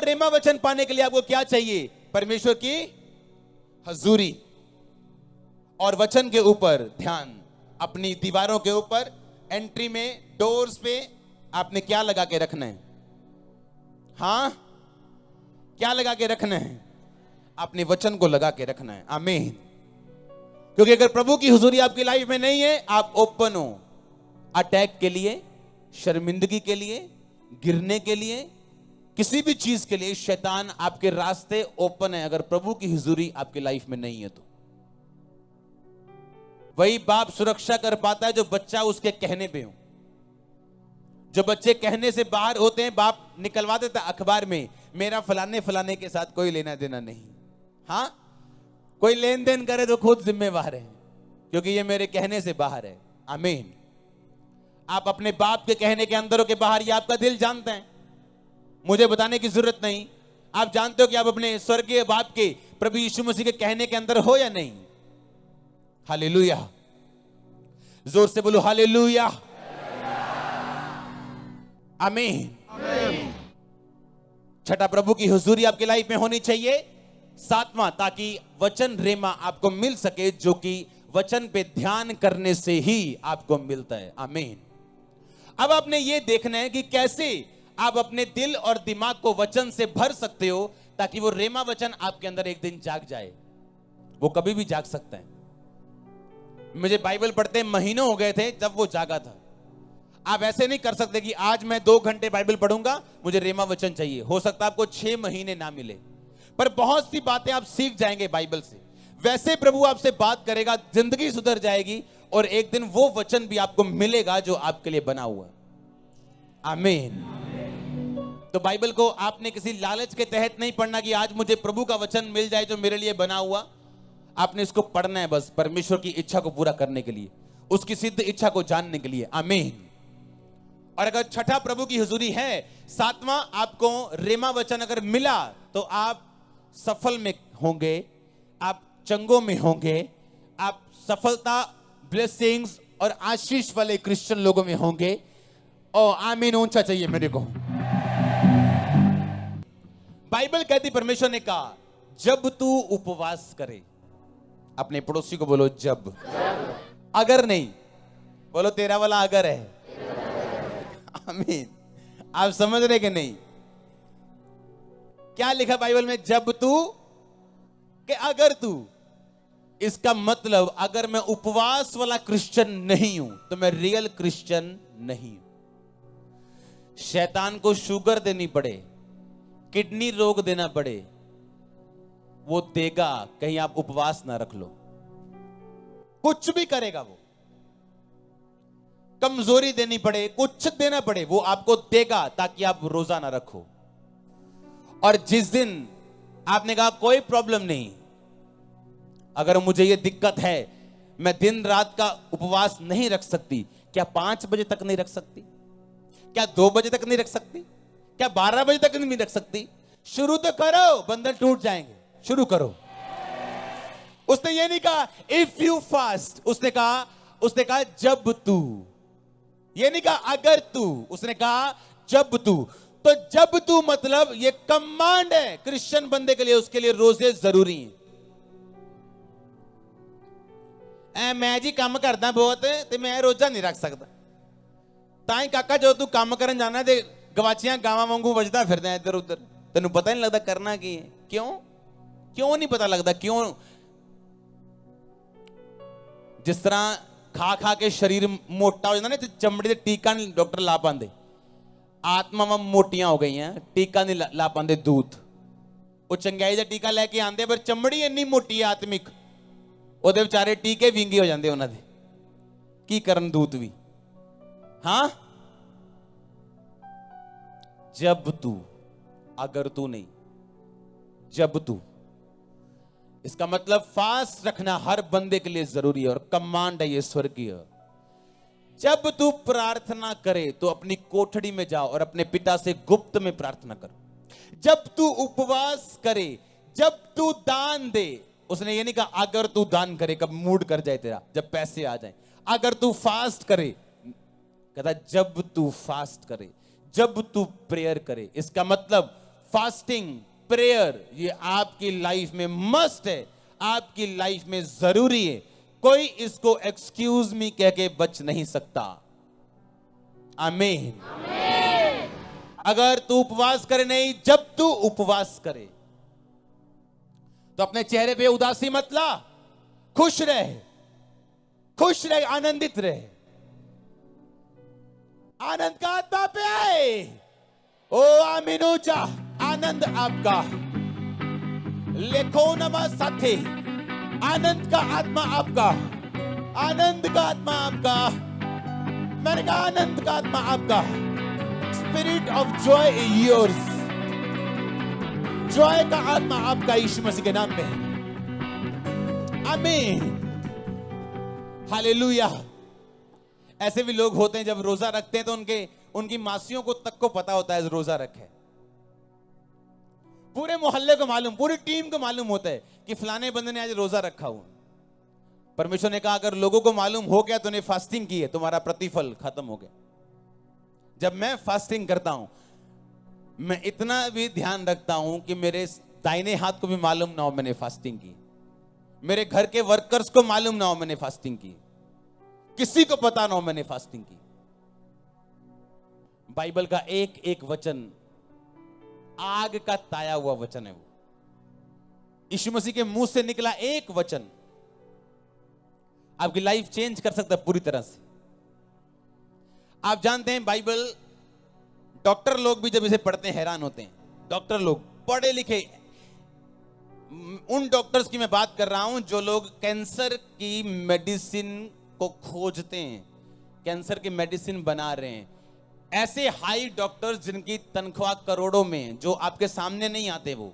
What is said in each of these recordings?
रेमा वचन पाने के लिए आपको क्या चाहिए? परमेश्वर की हजूरी और वचन के ऊपर ध्यान। अपनी दीवारों के ऊपर, एंट्री में, डोर्स पे आपने क्या लगा के रखना है? हाँ, क्या लगा के रखना है? अपने वचन को लगा के रखना है। आमीन। क्योंकि अगर प्रभु की हुजूरी आपकी लाइफ में नहीं है, आप ओपन हो अटैक के लिए, शर्मिंदगी के लिए, गिरने के लिए, किसी भी चीज के लिए शैतान आपके रास्ते ओपन है। अगर प्रभु की हुजूरी आपकी लाइफ में नहीं है तो वही बाप सुरक्षा कर पाता है जो बच्चा उसके कहने पे हो। जो बच्चे कहने से बाहर होते हैं, बाप निकलवा देता अखबार में, मेरा फलाने फलाने के साथ कोई लेना देना नहीं। हाँ, कोई लेन देन करे तो खुद जिम्मेवार है, क्योंकि ये मेरे कहने से बाहर है। आमीन। आप अपने बाप के कहने के अंदर हो के बाहर, ये आपका दिल जानता है, मुझे बताने की जरूरत नहीं। आप जानते हो कि आप अपने स्वर्गीय बाप के, प्रभु यीशु मसीह के कहने के अंदर हो या नहीं। हालेलुया। जोर से बोलो हालेलुया। आमीन। छठा, प्रभु की हुजूरी आपकी लाइफ में होनी चाहिए। सातवां, ताकि वचन रेमा आपको मिल सके, जो कि वचन पे ध्यान करने से ही आपको मिलता है। आमीन। अब आपने ये देखना है कि कैसे आप अपने दिल और दिमाग को वचन से भर सकते हो, ताकि वो रेमा वचन आपके अंदर एक दिन जाग जाए। वो कभी भी जाग सकता है। मुझे बाइबल पढ़ते महीनों हो गए थे जब वो जागा था। आप ऐसे नहीं कर सकते कि आज मैं 2 घंटे बाइबल पढ़ूंगा, मुझे रेमा वचन चाहिए। हो सकता है आपको 6 महीने ना मिले, पर बहुत सी बातें आप सीख जाएंगे बाइबल से। वैसे प्रभु आपसे बात करेगा, जिंदगी सुधर जाएगी, और एक दिन वो वचन भी आपको मिलेगा जो आपके लिए बना हुआ। आमीन। तो बाइबल को आपने किसी लालच के तहत नहीं पढ़ना कि आज मुझे प्रभु का वचन मिल जाए जो मेरे लिए बना हुआ। आपने इसको पढ़ना है बस परमेश्वर की इच्छा को पूरा करने के लिए, उसकी सिद्ध इच्छा को जानने के लिए। आमीन। और अगर छठा प्रभु की हुजूरी है, सातवां आपको रेमा वचन अगर मिला, तो आप सफल में होंगे, आप चंगों में होंगे, आप सफलता, ब्लेसिंग्स और आशीष वाले क्रिश्चियन लोगों में होंगे। ओ आमीन ऊंचा चाहिए मेरे को। बाइबल कहती, परमेश्वर ने कहा, जब तू उपवास करे, अपने पड़ोसी को बोलो जब। अगर नहीं, बोलो तेरा वाला अगर है। आमीन। आप समझ रहे कि नहीं? क्या लिखा बाइबल में? जब तू, कि अगर तू। इसका मतलब अगर मैं उपवास वाला क्रिश्चियन नहीं हूं तो मैं रियल क्रिश्चियन नहीं हूं। शैतान को शुगर देनी पड़े, किडनी रोग देना पड़े, वो देगा, कहीं आप उपवास ना रख लो। कुछ भी करेगा वो। कमजोरी देनी पड़े, कुछ देना पड़े, वो आपको देगा ताकि आप रोजा ना रखो। और जिस दिन आपने कहा कोई प्रॉब्लम नहीं, अगर मुझे ये दिक्कत है, मैं दिन रात का उपवास नहीं रख सकती, क्या 5 बजे तक नहीं रख सकती? क्या 2 बजे तक नहीं रख सकती? क्या 12 बजे तक नहीं रख सकती? शुरू तो करो, बंधन टूट जाएंगे। शुरू करो। उसने ये नहीं कहा इफ यू फास्ट, उसने कहा जब तू। ये नहीं कहा अगर तू, उसने कहा जब तू। तो जब तू मतलब ये कमांड है क्रिश्चियन बंदे के लिए, उसके लिए रोजे जरूरी हैं। मैं जी काम करदा बहुत ते मैं रोजा नहीं रख सकता। ताई काका जो तू काम करन जाना ते गवाचियां गावां वांगू वजदा फिरदा इधर उधर, तेनू पता नहीं लगता करना की है। क्यों नहीं पता लगता? क्यों? जिस तरह खा खा के शरीर मोटा हो जाता ना, चमड़ी से टीका नहीं डॉक्टर ला पाते, आत्मावां मोटियां हो गई हैं, टीका नहीं ला पाते दूत। वो चंगाई का टीका लेके आते, पर चमड़ी इन्नी मोटी है आत्मिक, ਉਹਦੇ ਵਿਚਾਰੇ ਟੀਕੇ ਵਿੰਗੇ ਹੋ ਜਾਂਦੇ ਉਹਨਾਂ ਦੇ। ਕੀ ਕਰਨ ਦੂਤ ਵੀ। हाँ, जब तू, अगर तू नहीं, जब तू। इसका मतलब फास्ट रखना हर बंदे के लिए जरूरी है और कमांड है ये स्वर्गीय। जब तू प्रार्थना करे तो अपनी कोठड़ी में जाओ और अपने पिता से गुप्त में प्रार्थना कर। जब तू उपवास करे, जब तू दान दे, उसने ये नहीं कहा अगर तू दान करे, कब मूड कर जाए तेरा, जब पैसे आ जाए। अगर तू फास्ट करे, कहता जब तू फास्ट करे, जब तू प्रेयर करे। इसका मतलब फास्टिंग, प्रेयर, ये आपकी लाइफ में मस्ट है, आपकी लाइफ में जरूरी है। कोई इसको एक्सक्यूज मी कह के बच नहीं सकता। आमीन। अगर तू उपवास करे नहीं, जब तू उपवास करे तो अपने चेहरे पे उदासी मत ला, खुश रहे, खुश रहे, आनंदित रहे। आनंद का आत्मा पे आए। ओ आमीनूचा, आनंद आपका लेखो नमा साथे, आनंद का आत्मा आपका, आनंद का आत्मा आपका, मैंने कहा आनंद का आत्मा आपका। Spirit of Joy yours, Joy का आत्मा आपका यीशु मसीह के नाम में। आमीन, हालेलुया। ऐसे भी लोग होते हैं जब रोजा रखते हैं तो उनकी मासियों को तक को पता होता है रोजा रखे। पूरे मोहल्ले को मालूम, पूरी टीम को मालूम होता है कि फलाने बंदे ने आज रोजा रखा हुआ। परमेश्वर ने कहा अगर लोगों को मालूम हो गया तो ने फास्टिंग की है, तुम्हारा प्रतिफल खत्म हो गया। जब मैं फास्टिंग करता हूं, मैं इतना भी ध्यान रखता हूं कि मेरे दाहिने हाथ को भी मालूम ना हो मैंने फास्टिंग की, मेरे घर के वर्कर्स को मालूम ना हो मैंने फास्टिंग की, किसी को पता ना हो मैंने फास्टिंग की। बाइबल का एक एक वचन आग का ताया हुआ वचन है। वो यीशु मसीह के मुंह से निकला एक वचन आपकी लाइफ चेंज कर सकता है पूरी तरह से। आप जानते हैं बाइबल, डॉक्टर लोग भी जब इसे पढ़ते हैं हैरान होते हैं। डॉक्टर लोग पढ़े लिखे, उन डॉक्टर्स की मैं बात कर रहा हूं जो लोग कैंसर की मेडिसिन को खोजते हैं, कैंसर की मेडिसिन बना रहे हैं। ऐसे हाई डॉक्टर्स जिनकी तनख्वाह करोड़ों में, जो आपके सामने नहीं आते, वो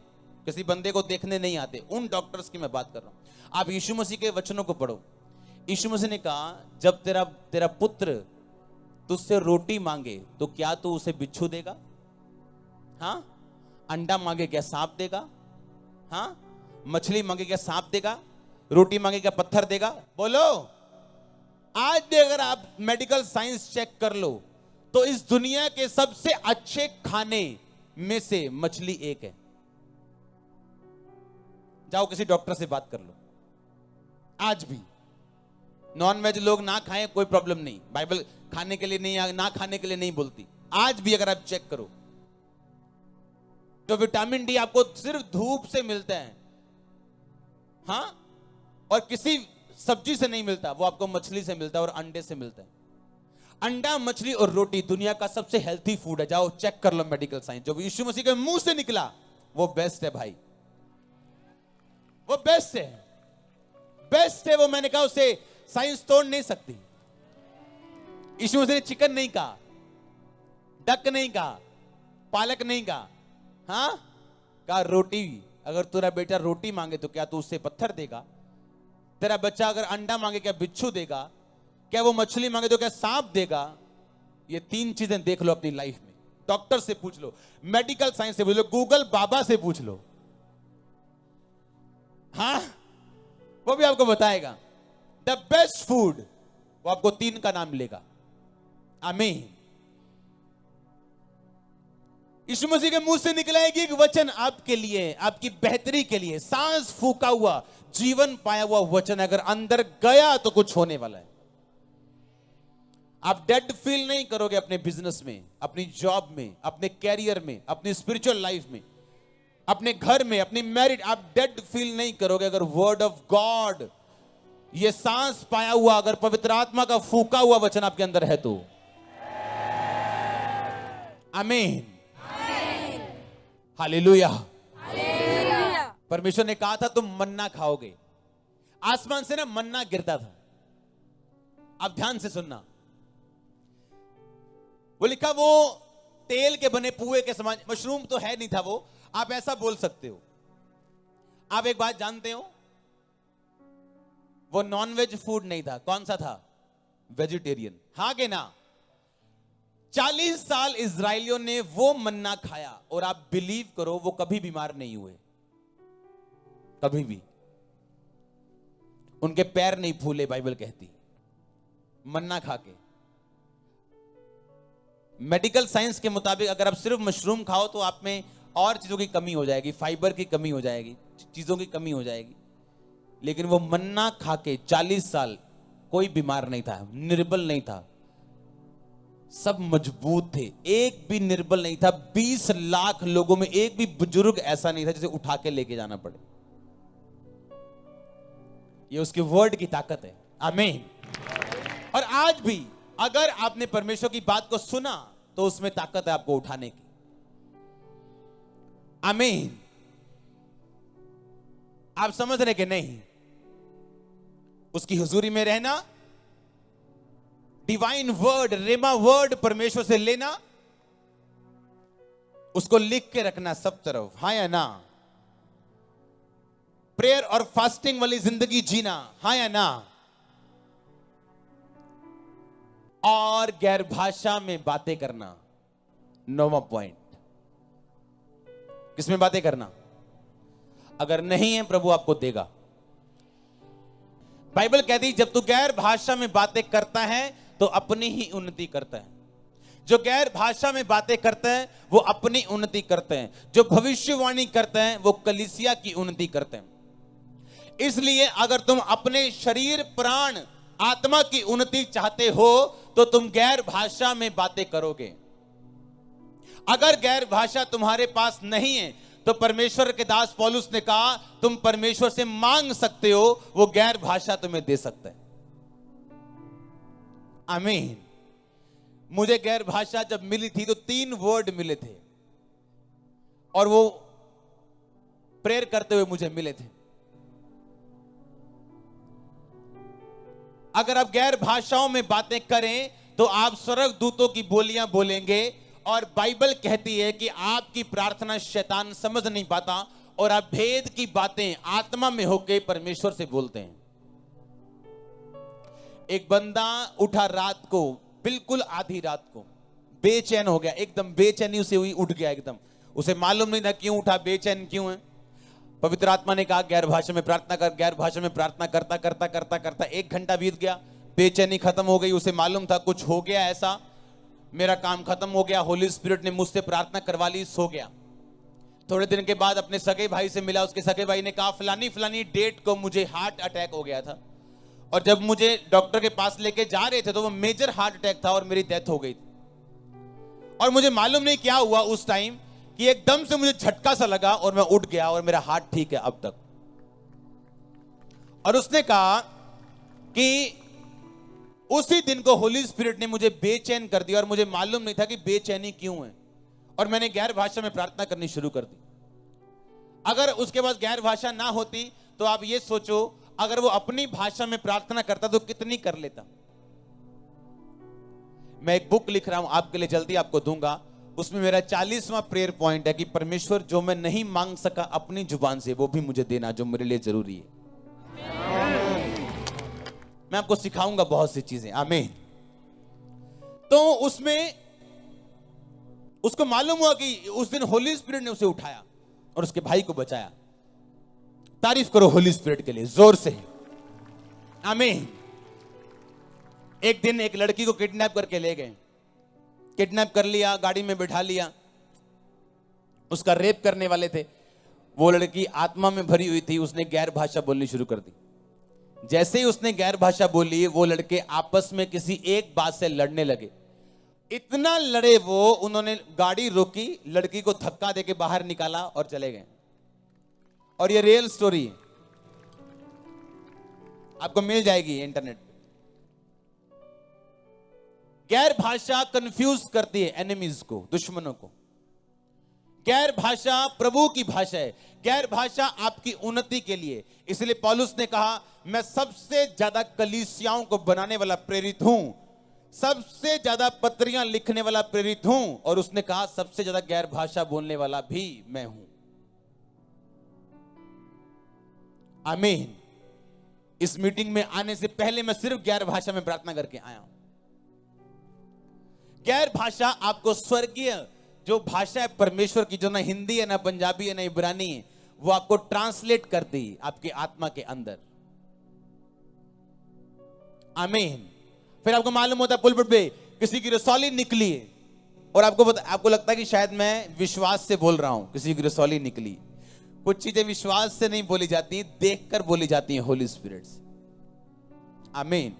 किसी बंदे को देखने नहीं आते, उन डॉक्टर्स की मैं बात कर रहा हूं। आप यीशु मसीह के वचनों को पढ़ो। यीशु मसीह ने कहा जब तेरा पुत्र तुझसे रोटी मांगे तो क्या तू उसे बिच्छू देगा? हाँ? अंडा मांगे क्या सांप देगा? हाँ? मछली मांगे क्या सांप देगा? रोटी मांगे क्या पत्थर देगा? बोलो। आज भी अगर आप मेडिकल साइंस चेक कर लो तो इस दुनिया के सबसे अच्छे खाने में से मछली एक है। जाओ किसी डॉक्टर से बात कर लो। आज भी नॉन वेज लोग ना खाएं कोई प्रॉब्लम नहीं, बाइबल खाने के लिए नहीं, ना खाने के लिए नहीं बोलती। आज भी अगर आप चेक करो तो विटामिन डी आपको सिर्फ धूप से मिलता है, हाँ, और किसी सब्जी से नहीं मिलता, वो आपको मछली से मिलता है और अंडे से मिलता है। अंडा, मछली और रोटी दुनिया का सबसे हेल्थी फूड है। जाओ चेक कर लो मेडिकल साइंस, जो यीशु मसीह के मुंह से निकला वो बेस्ट है भाई, वो बेस्ट है, बेस्ट है वो। मैंने कहा उसे साइंस तोड़ नहीं सकती। यीशु मसीह ने चिकन नहीं कहा, डक नहीं कहा, पालक नहीं कहा, हाँ, कहा रोटी। अगर तेरा बेटा रोटी मांगे तो क्या तू उससे पत्थर देगा? तेरा बच्चा अगर अंडा मांगे क्या बिच्छू देगा? क्या वो मछली मांगे तो क्या सांप देगा? ये तीन चीजें देख लो अपनी लाइफ में। डॉक्टर से पूछ लो, मेडिकल साइंस से पूछ लो, गूगल बाबा से पूछ लो, हाँ, वो भी आपको बताएगा। द बेस्ट फूड, वो आपको तीन का नाम लेगा। आमीन। यीशु मसीह के मुंह से निकला एक वचन आपके लिए, आपकी बेहतरी के लिए, सांस फूका हुआ, जीवन पाया हुआ वचन अगर अंदर गया तो कुछ होने वाला है। आप डेड फील नहीं करोगे अपने बिजनेस में, अपनी जॉब में, अपने कैरियर में, अपनी स्पिरिचुअल लाइफ में, अपने घर में, अपनी मैरिड। आप डेड फील नहीं करोगे अगर वर्ड ऑफ गॉड, ये सांस पाया हुआ, अगर पवित्र आत्मा का फूका हुआ वचन आपके अंदर है तो। आमीन, हालेलुया। परमेश्वर ने कहा था तुम मन्ना खाओगे। आसमान से ना मन्ना गिरता था। आप ध्यान से सुनना, वो लिखा वो तेल के बने पुए के समान, मशरूम तो है नहीं था वो, आप ऐसा बोल सकते हो। आप एक बात जानते हो, वो नॉनवेज फूड नहीं था। कौन सा था? वेजिटेरियन। हाँ के ना? 40 साल इजराइलियों ने वो मन्ना खाया और आप बिलीव करो वो कभी बीमार नहीं हुए, कभी भी। उनके पैर नहीं फूले, बाइबल कहती, मन्ना खा के। मेडिकल साइंस के मुताबिक अगर आप सिर्फ मशरूम खाओ तो आप में और चीजों की कमी हो जाएगी, फाइबर की कमी हो जाएगी, चीजों की कमी हो जाएगी। लेकिन वो मन्ना खा के 40 साल कोई बीमार नहीं था, निर्बल नहीं था, सब मजबूत थे, एक भी निर्बल नहीं था। 20 लाख लोगों में एक भी बुजुर्ग ऐसा नहीं था जिसे उठा के लेके जाना पड़े। ये उसके वर्ड की ताकत है। आमीन। और आज भी अगर आपने परमेश्वर की बात को सुना तो उसमें ताकत है आपको उठाने की। आमीन। आप समझ रहे कि नहीं? उसकी हुजूरी में रहना, डिवाइन वर्ड, रेमा वर्ड परमेश्वर से लेना, उसको लिख के रखना सब तरफ, हाँ या ना? प्रेयर और फास्टिंग वाली जिंदगी जीना, हाँ या ना? और गैर भाषा में बातें करना, 9वां पॉइंट। किसमें बातें करना? अगर नहीं है प्रभु आपको देगा। बाइबल कहती है जब तू गैर भाषा में बातें करता है तो अपनी ही उन्नति करता है। जो गैर भाषा में बातें करते हैं वो अपनी उन्नति करते हैं, जो भविष्यवाणी करते हैं वो कलीसिया की उन्नति करते हैं। इसलिए अगर तुम अपने शरीर, प्राण, आत्मा की उन्नति चाहते हो तो तुम गैर भाषा में बातें करोगे। अगर गैर भाषा तुम्हारे पास नहीं है तो परमेश्वर के दास पौलुस ने कहा तुम परमेश्वर से मांग सकते हो, वो गैर भाषा तुम्हें दे सकता है। आमीन। मुझे गैर भाषा जब मिली थी तो 3 वर्ड मिले थे और वो प्रेयर करते हुए मुझे मिले थे। अगर आप गैर भाषाओं में बातें करें तो आप स्वर्ग दूतों की बोलियां बोलेंगे, और बाइबल कहती है कि आपकी प्रार्थना शैतान समझ नहीं पाता और आप भेद की बातें आत्मा में होकर परमेश्वर से बोलते हैं। एक बंदा उठा रात को, बिल्कुल आधी रात को, बेचैन हो गया, एकदम बेचैनी उसे हुई, उठ गया एकदम। उसे मालूम नहीं था क्यों उठा, बेचैन क्यों है। पवित्र आत्मा ने कहा गैर भाषा में प्रार्थना कर। गैर भाषा में प्रार्थना करता करता करता करता 1 घंटा बीत गया, बेचैनी खत्म हो गई। उसे मालूम था कुछ हो गया ऐसा, मेरा काम खत्म हो गया, होली स्पिरिट ने मुझसे प्रार्थना करवा ली, सो गया। थोड़े दिन के बाद अपने सगे भाई से मिला। उसके सगे भाई ने कहा फलानी फलानी डेट को मुझे हार्ट अटैक हो गया था, और जब मुझे डॉक्टर के पास लेके जा रहे थे तो वो मेजर हार्ट अटैक था और मेरी डेथ हो गई थी। और मुझे मालूम नहीं क्या हुआ उस टाइम कि एकदम से मुझे झटका सा लगा और मैं उठ गया और मेरा हार्ट ठीक है अब तक। और उसने कहा कि उसी दिन को होली स्पिरिट ने मुझे बेचैन कर दिया और मुझे मालूम नहीं था कि बेचैनी क्यों है, और मैंने गैर भाषा में प्रार्थना करनी शुरू कर दी। अगर उसके पास गैर भाषा ना होती तो आप ये सोचो, अगर वो अपनी भाषा में प्रार्थना करता तो कितनी कर लेता। मैं एक बुक लिख रहा हूं आपके लिए, जल्दी आपको दूंगा। उसमें मेरा 40वां प्रेयर पॉइंट है कि परमेश्वर जो मैं नहीं मांग सका अपनी जुबान से वो भी मुझे देना, जो मेरे लिए जरूरी है। मैं आपको सिखाऊंगा बहुत सी चीजें। आमीन। तो उसमें उसको मालूम हुआ कि उस दिन होली स्पिरिट ने उसे उठाया और उसके भाई को बचाया। तारीफ करो होली स्पिरिट के लिए जोर से। आमीन। एक दिन एक लड़की को किडनैप करके ले गए, किडनैप कर लिया, गाड़ी में बिठा लिया, उसका रेप करने वाले थे। वो लड़की आत्मा में भरी हुई थी, उसने गैर भाषा बोलनी शुरू कर दी। जैसे ही उसने गैर भाषा बोली वो लड़के आपस में किसी एक बात से लड़ने लगे। इतना लड़े वो, उन्होंने गाड़ी रोकी, लड़की को धक्का देके बाहर निकाला और चले गए। और ये रियल स्टोरी है, आपको मिल जाएगी इंटरनेट पे। गैर भाषा कंफ्यूज करती है एनिमीज को, दुश्मनों को। गैर भाषा प्रभु की भाषा है, गैर भाषा आपकी उन्नति के लिए। इसलिए पौलुस ने कहा मैं सबसे ज्यादा कलीसियाओं को बनाने वाला प्रेरित हूं, सबसे ज्यादा पत्रियां लिखने वाला प्रेरित हूं, और उसने कहा सबसे ज्यादा गैर भाषा बोलने वाला भी मैं हूं। आमीन। इस मीटिंग में आने से पहले मैं सिर्फ गैर भाषा में प्रार्थना करके आया हूं। गैर भाषा आपको स्वर्गीय जो भाषा है परमेश्वर की, जो ना हिंदी है, ना पंजाबी है, ना इब्रानी है, वो आपको ट्रांसलेट कर दी आपकी आत्मा के अंदर। आमीन। फिर आपको मालूम होता है पुलपिट पे किसी की रसौली निकली है, और आपको लगता है कि शायद मैं विश्वास से बोल रहा हूं, किसी की रसौली निकली। कुछ चीजें विश्वास से नहीं बोली जाती, देखकर बोली जाती हैं होली स्पिरिट से। आमीन।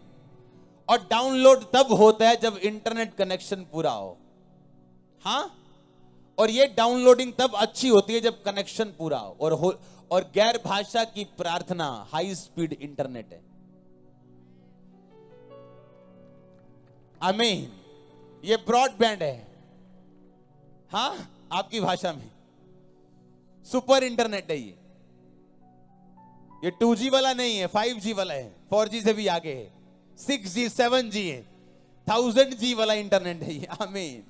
और डाउनलोड तब होता है जब इंटरनेट कनेक्शन पूरा हो। हाँ, और ये डाउनलोडिंग तब अच्छी होती है जब कनेक्शन पूरा हो और गैर भाषा की प्रार्थना हाई स्पीड इंटरनेट है। आमीन। ये ब्रॉडबैंड है। हाँ, आपकी भाषा में सुपर इंटरनेट है। ये 2G वाला नहीं है, 5G वाला है, 4G से भी आगे है, 6G 7G है, 1000G वाला इंटरनेट है ये। आमीन।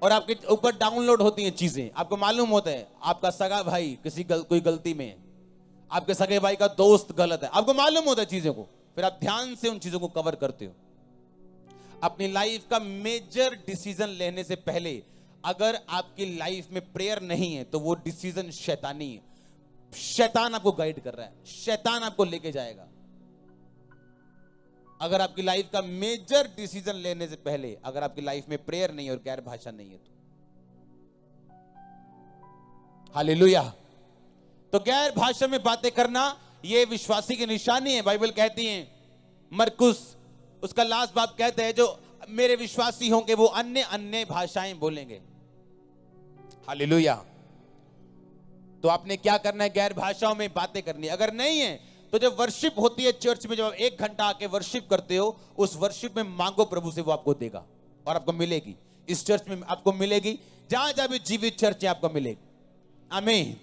और आपके ऊपर डाउनलोड होती हैं चीजें, आपको मालूम होता है आपका सगा भाई कोई गलती में है, आपके सगे भाई का दोस्त गलत है, आपको मालूम होता है चीजों को, फिर आप ध्यान से उन चीजों को कवर करते हो। अपनी लाइफ का मेजर डिसीजन लेने से पहले अगर आपकी लाइफ में प्रेयर नहीं है तो वो डिसीजन शैतानी है। शैतान आपको गाइड कर रहा है, शैतान आपको लेके जाएगा। अगर आपकी लाइफ का मेजर डिसीजन लेने से पहले अगर आपकी लाइफ में प्रेयर नहीं और गैर भाषा नहीं है तो हालेलुया। तो गैर भाषा में बातें करना यह विश्वासी की निशानी है। बाइबल कहती है, मरकुस उसका लास्ट बाब कहते हैं, जो मेरे विश्वासी होंगे वो अन्य अन्य भाषाएं बोलेंगे। हालेलुया। तो आपने क्या करना है? गैर भाषाओं में बातें करनी। अगर नहीं है तो जब वर्शिप होती है चर्च में, जब आप 1 घंटा आके वर्शिप करते हो, उस वर्शिप में मांगो प्रभु से, वो आपको देगा और आपको मिलेगी। इस चर्च में आपको मिलेगी, जहां जहां भी जीवित चर्च है आपको मिलेगी। आमीन।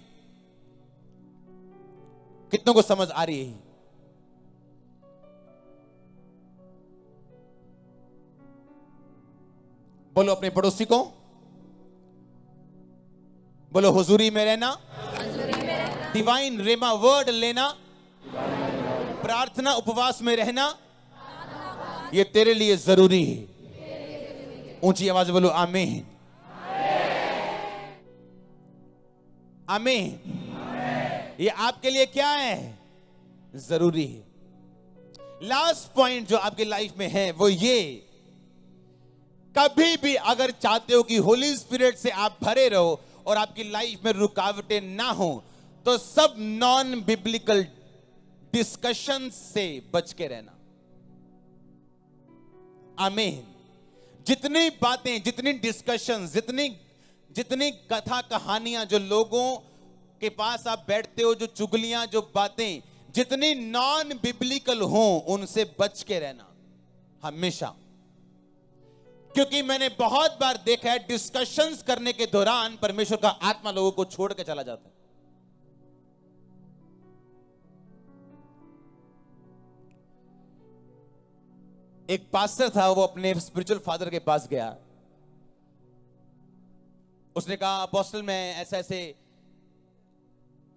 कितनों को समझ आ रही है? बोलो अपने पड़ोसी को, बोलो हुजूरी में रहना, डिवाइन रेमा वर्ड लेना, प्रार्थना उपवास में रहना, ये तेरे लिए जरूरी है। ऊंची आवाज बोलो आमीन, आमीन। ये आपके लिए क्या है? जरूरी है। लास्ट पॉइंट जो आपकी लाइफ में है वो ये, कभी भी अगर चाहते हो कि होली स्पिरिट से आप भरे रहो और आपकी लाइफ में रुकावटें ना हो, तो सब नॉन बिब्लिकल डिस्कशन से बच के रहना। आमीन। जितनी बातें, जितनी डिस्कशन, जितनी कथा कहानियां जो लोगों के पास आप बैठते हो, जो चुगलियां, जो बातें जितनी नॉन बिब्लिकल हो, उनसे बच के रहना हमेशा। क्योंकि मैंने बहुत बार देखा है डिस्कशंस करने के दौरान परमेश्वर का आत्मा लोगों को छोड़ के चला जाता है। एक पास्टर था, वो अपने स्पिरिचुअल फादर के पास गया। उसने कहा, अपोस्टल मैं ऐसे ऐसे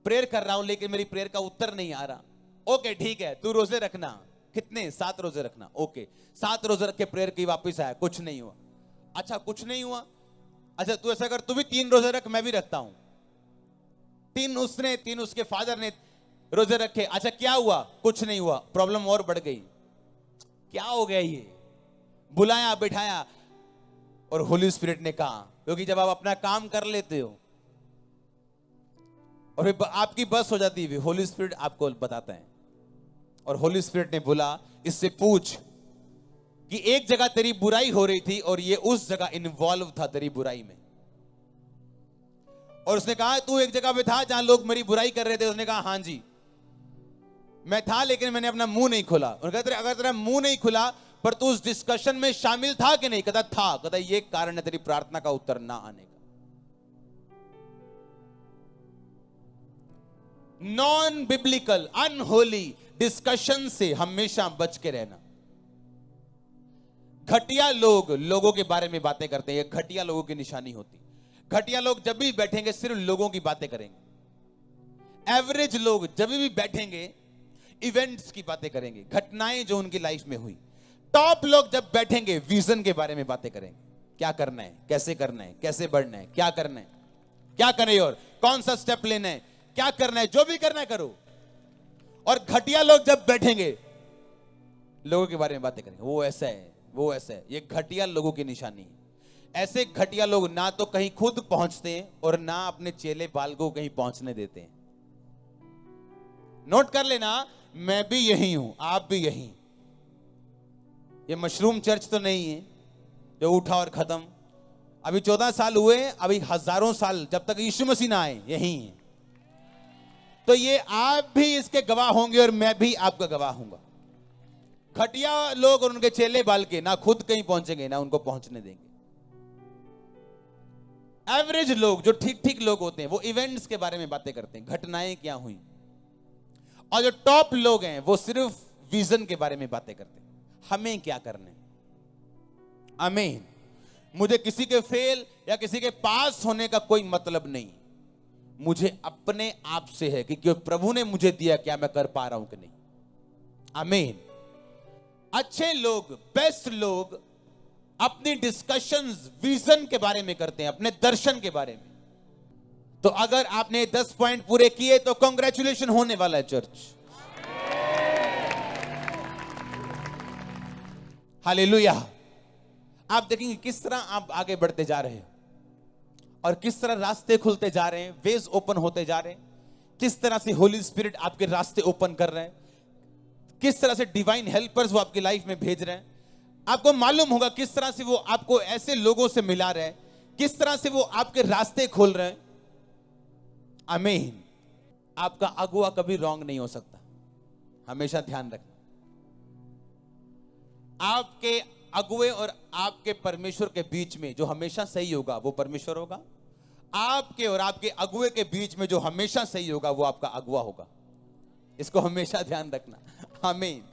प्रेयर कर रहा हूं लेकिन मेरी प्रेयर का उत्तर नहीं आ रहा। ओके ठीक है, तू रोजे रखना। कितने? 7 रोजे रखना। ओके, 7 रोजे रख के प्रेयर की वापस आया, कुछ नहीं हुआ। अच्छा कुछ नहीं हुआ, अच्छा तू ऐसा कर, तू भी 3 रोजे रख, मैं भी रखता हूं। 3 उसके फादर ने रोजे रखे। अच्छा क्या हुआ? कुछ नहीं हुआ। प्रॉब्लम और बढ़ गई। क्या हो गया? ये बुलाया, बिठाया और होली स्पिरिट ने कहा, क्योंकि जब आप अपना काम कर लेते हो और फिर आपकी बस हो जाती है, होली स्पिरिट आपको बताता है। और होली स्पिरिट ने बोला, इससे पूछ कि एक जगह तेरी बुराई हो रही थी और ये उस जगह इन्वॉल्व था तेरी बुराई में। और उसने कहा, तू एक जगह पे था जहां लोग मेरी बुराई कर रहे थे। उसने कहा, हां जी मैं था, लेकिन मैंने अपना मुंह नहीं खोला। उन्होंने कहा, अगर तेरा मुंह नहीं खुला पर तू उस डिस्कशन में शामिल था कि नहीं? कहता था। कहता ये कारण है तेरी प्रार्थना का उत्तर ना आने का। नॉन बिब्लिकल अनहोली डिस्कशन से हमेशा बच के रहना। घटिया लोग लोगों के बारे में बातें करते हैं, ये घटिया लोगों की निशानी होती है। घटिया लोग जब भी बैठेंगे सिर्फ लोगों की बातें करेंगे। एवरेज लोग जब भी बैठेंगे इवेंट्स की बातें करेंगे, घटनाएं जो उनकी लाइफ में हुई। टॉप लोग जब बैठेंगे विजन के बारे में बातें करेंगे, क्या करना है, कैसे करना है, कैसे बढ़ना है, क्या करना है, क्या करें और कौन सा स्टेप लेना है, क्या करना है, जो भी करना है करो। और घटिया लोग जब बैठेंगे लोगों के बारे में बातें करेंगे, वो ऐसा है, वो ऐसे है। ये घटिया लोगों की निशानी है। ऐसे घटिया लोग ना तो कहीं खुद पहुंचते हैं और ना अपने चेले बाल को कहीं पहुंचने देते हैं। नोट कर लेना, मैं भी यही हूं, आप भी यही। ये मशरूम चर्च तो नहीं है जो उठा और खत्म। अभी 14 साल हुए, अभी हजारों साल जब तक यीशु मसीह ना आए यही है। तो ये आप भी इसके गवाह होंगे और मैं भी आपका गवाह हूंगा। घटिया लोग और उनके चेले बाल के ना खुद कहीं पहुंचेंगे ना उनको पहुंचने देंगे। एवरेज लोग जो ठीक ठीक लोग होते हैं वो इवेंट्स के बारे में बातें करते हैं, घटनाएं क्या हुई। और जो टॉप लोग हैं वो सिर्फ विजन के बारे में बातें करते हैं, हमें क्या करना है। आमीन। मुझे किसी के फेल या किसी के पास होने का कोई मतलब नहीं, मुझे अपने आप से है कि प्रभु ने मुझे दिया, क्या मैं कर पा रहा हूं कि नहीं। आमीन। अच्छे लोग, बेस्ट लोग अपनी डिस्कशंस विजन के बारे में करते हैं, अपने दर्शन के बारे में। तो अगर आपने 10 पॉइंट पूरे किए तो कांग्रेचुलेशन होने वाला है चर्च। हालेलुया। आप देखेंगे किस तरह आप आगे बढ़ते जा रहे हैं और किस तरह रास्ते खुलते जा रहे हैं, वेज ओपन होते जा रहे हैं, किस तरह से होली स्पिरिट आपके रास्ते ओपन कर रहे हैं, किस तरह से डिवाइन हेल्पर्स वो आपकी लाइफ में भेज रहे हैं। आपको मालूम होगा किस तरह से वो आपको ऐसे लोगों से मिला रहे हैं, किस तरह से वो आपके रास्ते खोल रहे हैं। आमीन। आपका अगुआ कभी रॉन्ग नहीं हो सकता, हमेशा ध्यान रखना। आपके अगुए और आपके परमेश्वर के बीच में जो हमेशा सही होगा वो परमेश्वर होगा। आपके और आपके अगुए के बीच में जो हमेशा सही होगा वो आपका अगुआ होगा। इसको हमेशा ध्यान रखना। आमीन।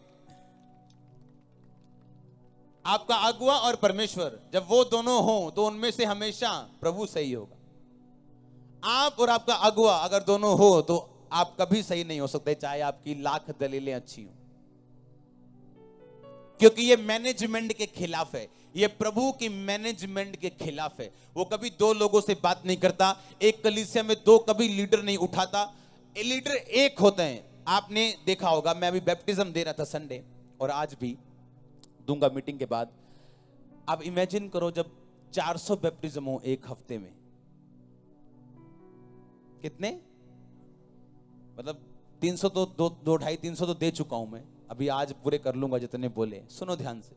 आपका अगुआ और परमेश्वर जब वो दोनों हो तो उनमें से हमेशा प्रभु सही होगा। आप और आपका अगुआ अगर दोनों हो तो आप कभी सही नहीं हो सकते, चाहे आपकी लाख दलीलें अच्छी हो, क्योंकि ये मैनेजमेंट के खिलाफ है, ये प्रभु की मैनेजमेंट के खिलाफ है। वो कभी दो लोगों से बात नहीं करता, एक कलीसिया में दो कभी लीडर नहीं उठाता, लीडर एक होते हैं। आपने देखा होगा, मैं अभी बैप्टिज्म दे रहा था संडे और आज भी दूंगा मीटिंग के बाद। अब इमेजिन करो जब 400 बैप्टिज्म हो एक हफ्ते में, कितने, मतलब 300 तो 250-300 तो दे चुका हूं मैं, अभी आज पूरे कर लूंगा जितने बोले। सुनो ध्यान से,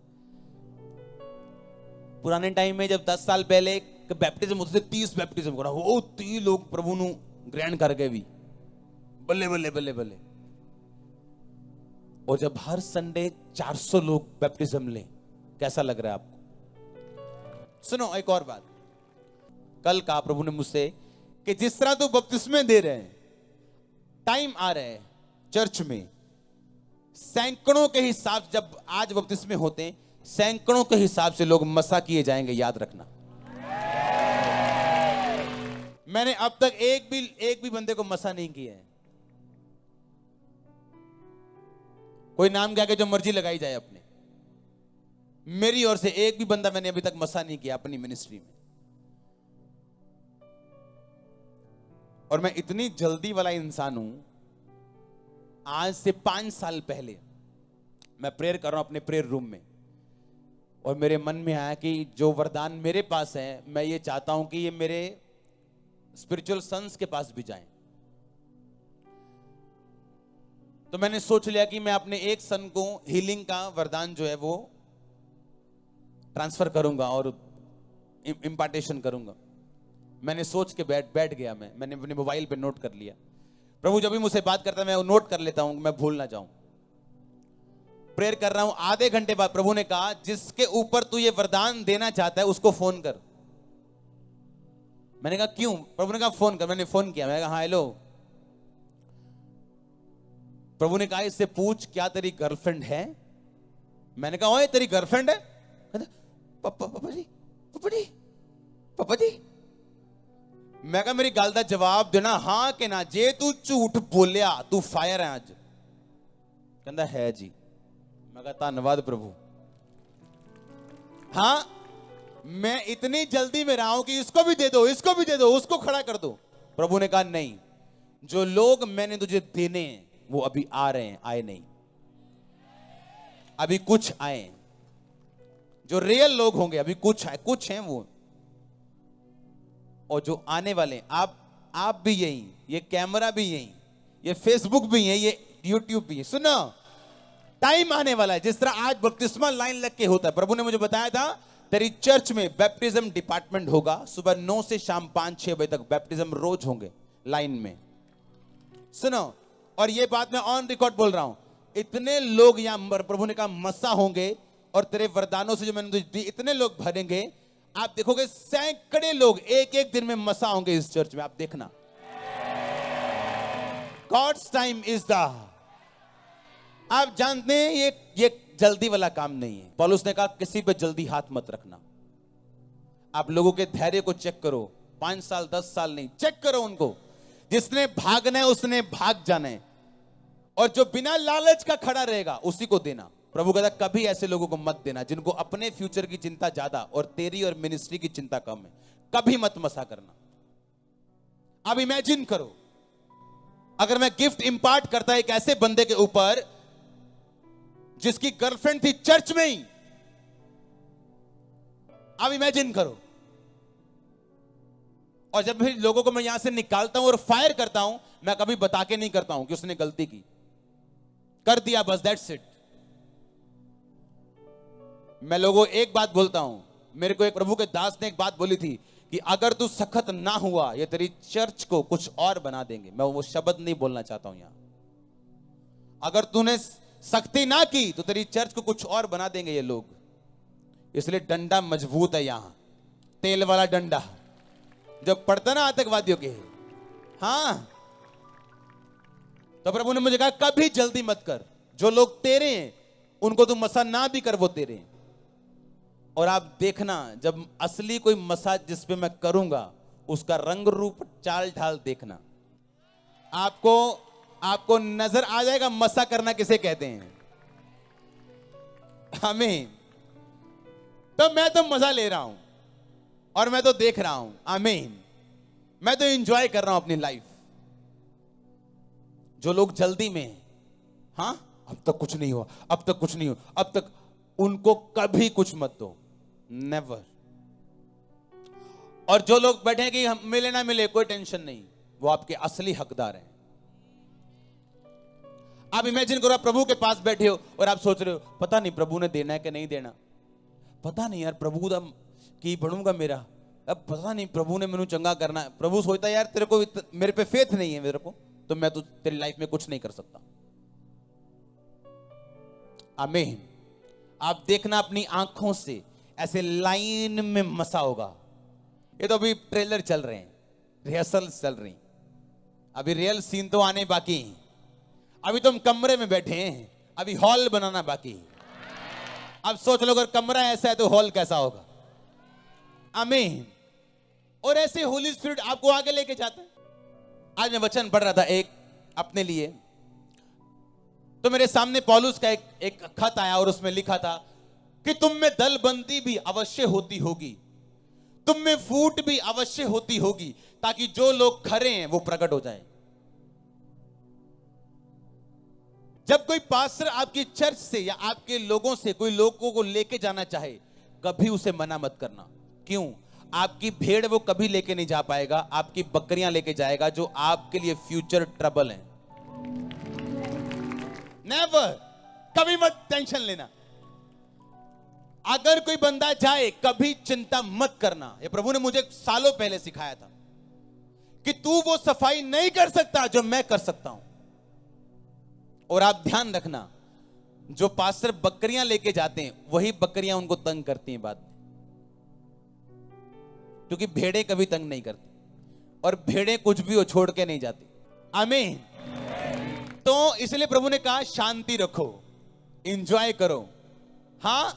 पुराने टाइम में जब 10 साल पहले बैप्टिज्म होते थे, 30 बैप्टिज्म करा वो 30 लोग प्रभु नु ग्रहण करके भी बल्ले बल्ले बल्ले बल्ले। और जब हर संडे 400 लोग बैप्टिज्म ले, कैसा लग रहा है आपको। सुनो एक और बात, कल कहा प्रभु ने मुझसे कि जिस तरह तू बपतिस्मे दे रहे हैं, टाइम आ रहा है चर्च में सैकड़ों के हिसाब, जब आज बपतिस्मे होते हैं सैकड़ों के हिसाब से लोग मसा किए जाएंगे, याद रखना। मैंने अब तक एक भी बंदे को मसा नहीं किया है। कोई नाम क्या के जो मर्जी लगाई जाए अपने, मेरी ओर से एक भी बंदा मैंने अभी तक मसा नहीं किया अपनी मिनिस्ट्री में। और मैं इतनी जल्दी वाला इंसान हूं, आज से 5 साल पहले मैं प्रेयर कर रहा हूं अपने प्रेयर रूम में, और मेरे मन में आया कि जो वरदान मेरे पास है मैं ये चाहता हूं कि ये मेरे स्पिरिचुअल सन्स के पास भी जाएं। तो मैंने सोच लिया कि मैं अपने एक सन को हीलिंग का वरदान जो है वो ट्रांसफर करूंगा और इंपार्टेशन करूंगा। मैंने सोच के बैठ गया। मैंने अपने मोबाइल पे नोट कर लिया। प्रभु जब भी मुझसे बात करता है मैं नोट कर लेता हूं, मैं भूल ना जाऊं। प्रेयर कर रहा हूं, आधे घंटे बाद प्रभु ने कहा जिसके ऊपर तू ये वरदान देना चाहता है उसको फोन कर। मैंने कहा क्यों? प्रभु ने कहा फोन कर। मैंने फोन किया, मैंने कहा हाँ हेलो। प्रभु ने कहा इससे पूछ क्या तेरी गर्लफ्रेंड है। मैंने कहा ओए तेरी गर्लफ्रेंड है? पापा जी। मैं कहा मेरी गल का जवाब देना हाँ कि ना, जे तू झूठ बोलिया तू फायर है अज। कहता है जी। मैं कहा धन्यवाद प्रभु। हाँ मैं इतनी जल्दी में रहा हूं कि इसको भी दे दो, इसको भी दे दो, उसको खड़ा कर दो। प्रभु ने कहा नहीं, जो लोग मैंने तुझे देने हैं वो अभी आ रहे हैं, आए नहीं, अभी कुछ आए। जो रियल लोग होंगे, अभी कुछ हैं वो, और जो आने वाले, आप भी यही, ये कैमरा भी यही, ये फेसबुक भी है, ये यूट्यूब भी है। सुनो, टाइम आने वाला है, जिस तरह आज बपतिस्मा लाइन लग के होता है। प्रभु ने मुझे बताया था तेरी चर्च में बैप्टिज्म डिपार्टमेंट होगा, सुबह 9 से शाम 5-6 बजे तक बैप्टिज्म रोज होंगे लाइन में। सुनो, और ये बात मैं ऑन रिकॉर्ड बोल रहा हूं, इतने लोग यहां प्रभु ने कहा मसा होंगे, और तेरे वरदानों से जो मैंने तुझे दी इतने लोग भरेंगे, आप देखोगे सैकड़े लोग एक एक दिन में मसा होंगे इस चर्च में। आप देखना, गॉड्स टाइम इज द, आप जानते हैं ये जल्दी वाला काम नहीं है। पौलुस ने कहा किसी पे जल्दी हाथ मत रखना। आप लोगों के धैर्य को चेक करो, 5 साल 10 साल नहीं, चेक करो उनको। जिसने भागना है उसने भाग जाना है, और जो बिना लालच का खड़ा रहेगा उसी को देना। प्रभु कहता कभी ऐसे लोगों को मत देना जिनको अपने फ्यूचर की चिंता ज्यादा और तेरी और मिनिस्ट्री की चिंता कम है। कभी मत मसा करना। अब इमेजिन करो, अगर मैं गिफ्ट इंपार्ट करता एक ऐसे बंदे के ऊपर जिसकी गर्लफ्रेंड थी चर्च में ही, अब इमेजिन करो, और जब भी लोगों को मैं यहां से निकालता हूं और फायर करता हूं, मैं कभी बता के नहीं करता हूं कि उसने गलती की, कर दिया बस, दैट्स इट। मैं लोगों एक बात बोलता हूं, मेरे को एक प्रभु के दास ने एक बात बोली थी कि अगर तू सख्त ना हुआ ये तेरी चर्च को कुछ और बना देंगे। मैं वो शब्द नहीं बोलना चाहता हूं यहां। अगर तूने सख्ती ना की तो तेरी चर्च को कुछ और बना देंगे ये लोग। इसलिए डंडा मजबूत है यहां, तेल वाला डंडा जो पड़ता ना आतंकवादियों के। हां, तो प्रभु ने मुझे कहा कभी जल्दी मत कर, जो लोग तेरे हैं उनको तू मसा ना भी कर, वो तेरे हैं। और आप देखना, जब असली कोई मसाज जिस पे मैं करूंगा उसका रंग रूप चाल ढाल देखना, आपको नजर आ जाएगा मसा करना किसे कहते हैं। आमीन। तो मैं तो मजा ले रहा हूं और मैं तो देख रहा हूं। आमीन। मैं तो एंजॉय कर रहा हूं अपनी लाइफ। जो लोग जल्दी में हैं, हां अब तक कुछ नहीं हुआ, अब तक कुछ नहीं हुआ, अब तक, उनको कभी कुछ मत दो, नेवर। और जो लोग बैठे हैं कि हम मिले ना मिले कोई टेंशन नहीं, वो आपके असली हकदार हैं। आप इमेजिन करो, आप प्रभु के पास बैठे हो और आप सोच रहे हो पता नहीं प्रभु ने देना है कि नहीं देना, पता नहीं यार प्रभु दा की बनूंगा मेरा, अब पता नहीं प्रभु ने मैनू चंगा करना है। प्रभु सोचता है यार तेरे को मेरे पे फेथ नहीं है मेरे को, तो मैं तो तेरी लाइफ में कुछ नहीं कर सकता। आमीन। आप देखना अपनी आंखों से ऐसे लाइन में मसा होगा। ये तो अभी ट्रेलर चल रहे हैं, रिहर्सल चल रही, अभी रियल सीन तो आने बाकी हैं। अभी तो हम कमरे में बैठे हैं, अभी हॉल बनाना बाकी है। अब सोच लो अगर कमरा ऐसा है तो हॉल कैसा होगा। आमीन। और ऐसे होली स्पिरिट आपको आगे लेके जाता है। आज मैं वचन पढ़ रहा था एक अपने लिए, तो मेरे सामने पौलुस का एक खत आया और उसमें लिखा था कि तुम में दलबंदी भी अवश्य होती होगी, तुम में फूट भी अवश्य होती होगी, ताकि जो लोग खरे हैं वो प्रकट हो जाएं। जब कोई पास्टर आपकी चर्च से या आपके लोगों से कोई लोगों को लेके जाना चाहे, कभी उसे मना मत करना। क्यों? आपकी भेड़ वो कभी लेके नहीं जा पाएगा, आपकी बकरियां लेके जाएगा जो आपके लिए फ्यूचर ट्रबल है। नेवर, कभी मत टेंशन लेना। अगर कोई बंदा जाए कभी चिंता मत करना। ये प्रभु ने मुझे सालों पहले सिखाया था कि तू वो सफाई नहीं कर सकता जो मैं कर सकता हूं। और आप ध्यान रखना, जो पास्टर बकरियां लेके जाते हैं वही बकरियां उनको तंग करती हैं बाद में, क्योंकि भेड़ें कभी तंग नहीं करती और भेड़ें कुछ भी हो छोड़ के नहीं जाती। आमीन। तो इसलिए प्रभु ने कहा शांति रखो, एंजॉय करो, हां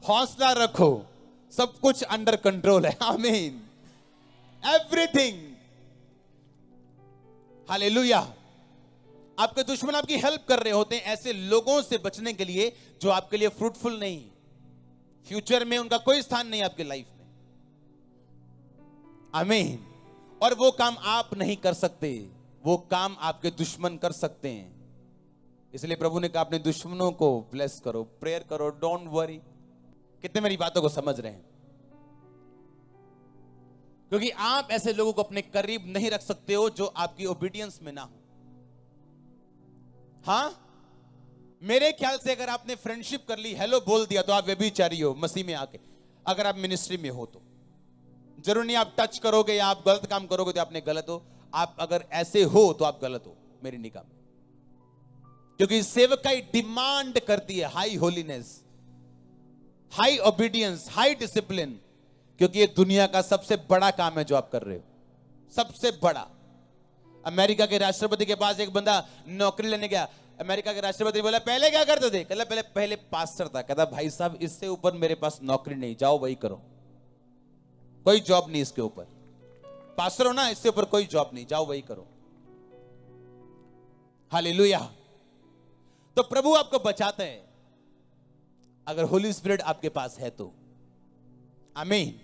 हौसला रखो, सब कुछ अंडर कंट्रोल है। आमीन। Everything, hallelujah. आपके दुश्मन आपकी हेल्प कर रहे होते हैं ऐसे लोगों से बचने के लिए जो आपके लिए फ्रूटफुल नहीं, फ्यूचर में उनका कोई स्थान नहीं आपके लाइफ में। आमीन। और वो काम आप नहीं कर सकते, वो काम आपके दुश्मन कर सकते हैं। इसलिए प्रभु ने कहा अपने दुश्मनों को ब्लेस करो, प्रेयर करो, डोंट वरी। कितने मेरी बातों को समझ रहे हैं? क्योंकि आप ऐसे लोगों को अपने करीब नहीं रख सकते हो जो आपकी ओबीडियंस में ना हो। हां, मेरे ख्याल से अगर आपने फ्रेंडशिप कर ली, हेलो बोल दिया, तो आप व्यभिचारी हो मसीह में आके। अगर आप मिनिस्ट्री में हो तो जरूर नहीं आप टच करोगे या आप गलत काम करोगे तो आपने गलत हो। आप अगर ऐसे हो तो आप गलत हो मेरी निगाह में, क्योंकि सेवकाई डिमांड करती है high holiness, high obedience, high discipline, क्योंकि ये दुनिया का सबसे बड़ा काम है जो आप कर रहे हो, सबसे बड़ा। अमेरिका के राष्ट्रपति के पास एक बंदा नौकरी लेने गया। अमेरिका के राष्ट्रपति बोला पहले क्या करते थे? कहला पहले पास्टर था। कहता भाई साहब इससे ऊपर मेरे पास नौकरी नहीं, जाओ वही करो, कोई जॉब नहीं इसके ऊपर। पास्टर हो ना, इससे ऊपर कोई जॉब नहीं, जाओ वही करो। हालेलुया। तो प्रभु आपको बचाते हैं अगर होली स्पिरिट आपके पास है तो। आमीन।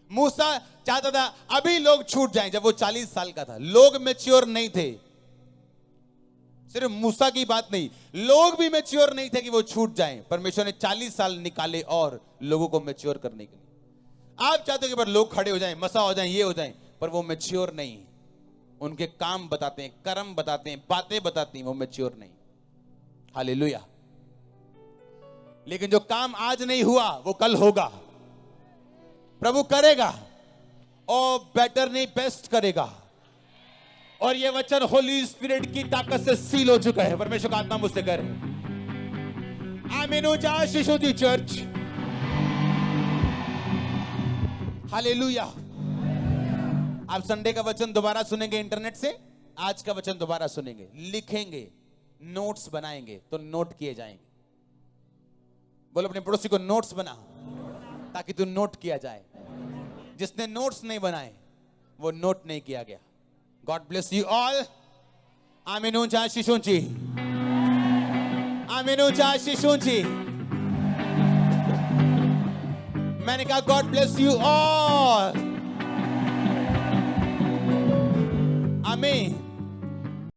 मूसा चाहता था अभी लोग छूट जाएं। जब वो 40 साल का था, लोग मैच्योर नहीं थे। सिर्फ मूसा की बात नहीं, लोग भी मैच्योर नहीं थे कि वो छूट जाएं। परमेश्वर ने 40 साल निकाले और लोगों को मैच्योर करने के लिए। आप चाहते हो कि पर लोग खड़े हो जाएं, मसा हो जाएं, ये हो जाएं, पर वो मैच्योर नहीं। उनके काम बताते हैं, कर्म बताते हैं, बातें बताती हैं, वो मैच्योर नहीं। हालेलुया। लेकिन जो काम आज नहीं हुआ वो कल होगा, प्रभु करेगा और बेटर नहीं बेस्ट करेगा। और ये वचन होली स्पिरिट की ताकत से सील हो चुका है। परमेश्वर का आत्मा मुझसे कह रहे आमीन। ऊंचा शिशु जी चर्च। हालेलुया। आप संडे का वचन दोबारा सुनेंगे इंटरनेट से, आज का वचन दोबारा सुनेंगे, लिखेंगे, नोट्स बनाएंगे तो नोट किए जाएंगे। बोलो अपने पड़ोसी को नोट्स बना, ताकि तू नोट किया जाए। जिसने नोट्स नहीं बनाए वो नोट नहीं किया गया। God bless you all. आमीन। ऊंचा शिशुंची। आमीन। ऊंचा शिशुंची। मैंने कहा गॉड ब्लेस यू ऑल। आमीन।